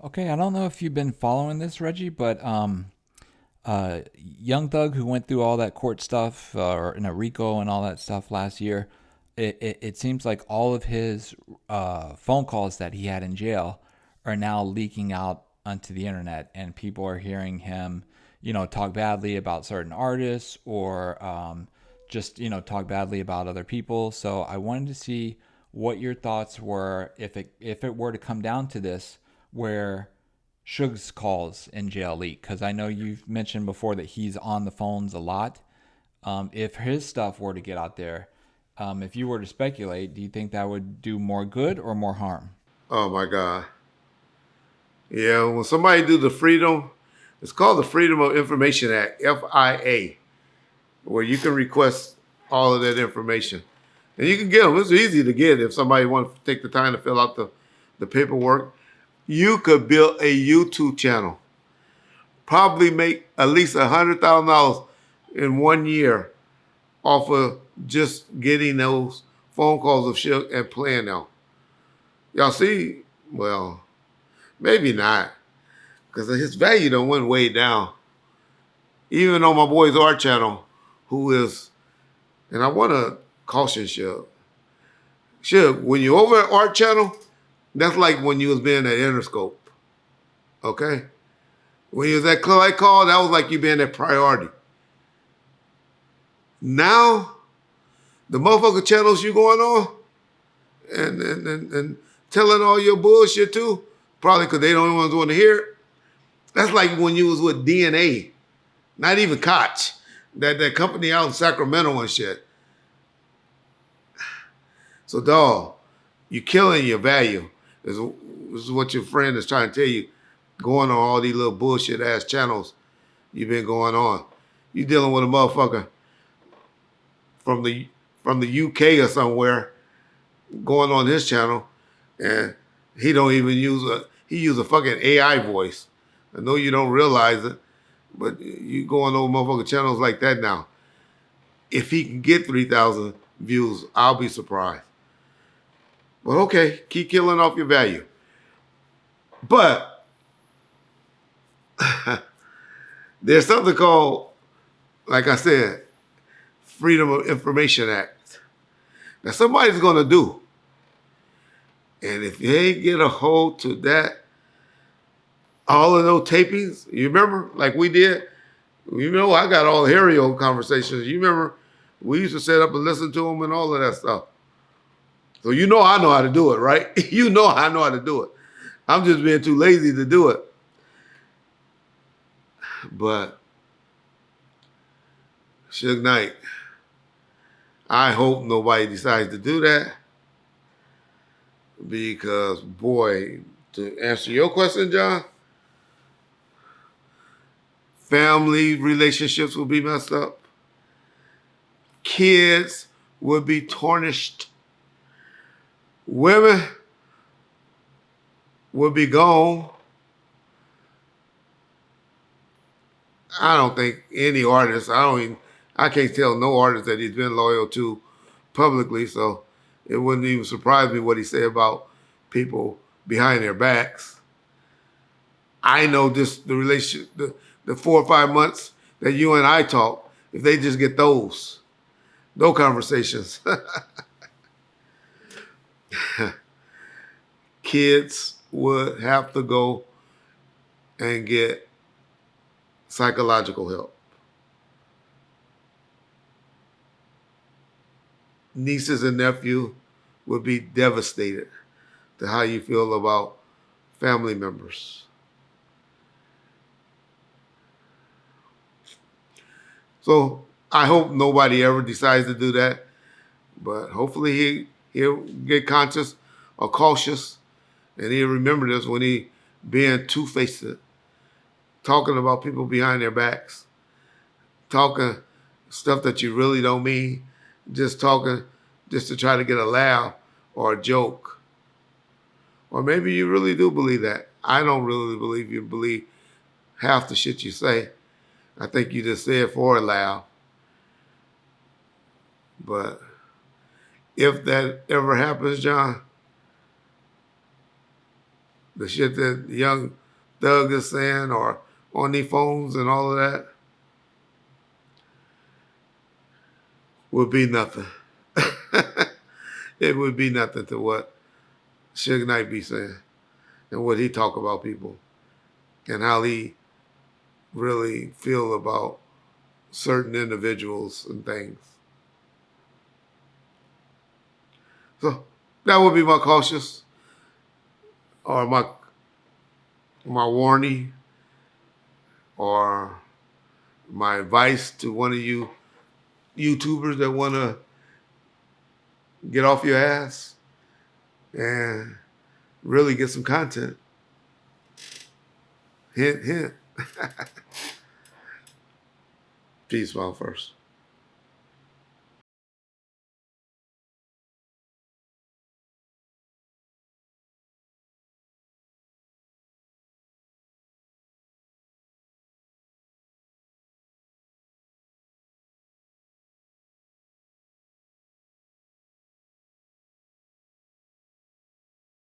Okay, I don't know if you've been following this, Reggie, but Young Thug, who went through all that court stuff, or RICO and all that stuff last year, it seems like all of his phone calls that he had in jail are now leaking out onto the internet, and people are hearing him, talk badly about certain artists or just talk badly about other people. So I wanted to see what your thoughts were if it were to come down to this, where Suge's calls in jail leak, because I know you've mentioned before that he's on the phones a lot. If his stuff were to get out there, if you were to speculate, do you think that would do more good or more harm? Oh my God. Yeah, when somebody do the freedom, it's called the Freedom of Information Act, FIA, where you can request all of that information. And you can get them. It's easy to get if somebody wants to take the time to fill out the paperwork. You could build a YouTube channel, probably make at least $100,000 in 1 year off of just getting those phone calls of shit and playing them. Y'all see? Well, maybe not, because his value don't went way down. Even on my boy's art channel, who is, and I want to caution Shug. Shug, when you over at art channel, that's like when you was being at Interscope, okay? When you was at Clay Call, that was like you being at Priority. Now, the motherfucker channels you going on and telling all your bullshit too, probably because they don't even want to hear it. That's like when you was with DNA, not even Koch, that company out in Sacramento and shit. So, dog, you're killing your value. This is what your friend is trying to tell you. Going on all these little bullshit ass channels you've been going on. You dealing with a motherfucker from the UK or somewhere going on his channel, and he don't even use a fucking AI voice. I know you don't realize it, but you go on those motherfucking channels like that now. If he can get 3,000 views, I'll be surprised. But okay, keep killing off your value. But there's something called, like I said, Freedom of Information Act. That somebody's gonna do. And if you ain't get a hold to that, all of those tapings, you remember, like we did, I got all the Harry conversations. You remember, we used to set up and listen to them and all of that stuff. So I know how to do it, right? I know how to do it. I'm just being too lazy to do it. But Suge Knight, I hope nobody decides to do that, because, boy, to answer your question, John, family relationships will be messed up. Kids will be tarnished. Women will be gone. I don't think any artist, I can't tell no artist that he's been loyal to publicly, so it wouldn't even surprise me what he said about people behind their backs. I know the relationship, the 4 or 5 months that you and I talk, if they just get those conversations, kids would have to go and get psychological help. Nieces and nephews would be devastated to how you feel about family members. So I hope nobody ever decides to do that, but hopefully he'll get conscious or cautious, and he'll remember this when he being two-faced, talking about people behind their backs, talking stuff that you really don't mean, just talking just to try to get a laugh or a joke. Or maybe you really do believe that. I don't really believe you believe half the shit you say. I think you just say it for a laugh. But if that ever happens, John, The shit that young Thug is saying or on these phones and all of that would be nothing. It would be nothing to what Suge Knight be saying and what he talk about people and how he really feel about certain individuals and things. So that would be my cautious or my warning or my advice to one of you YouTubers that want to get off your ass and really get some content. Hint, hint. Peace, my first.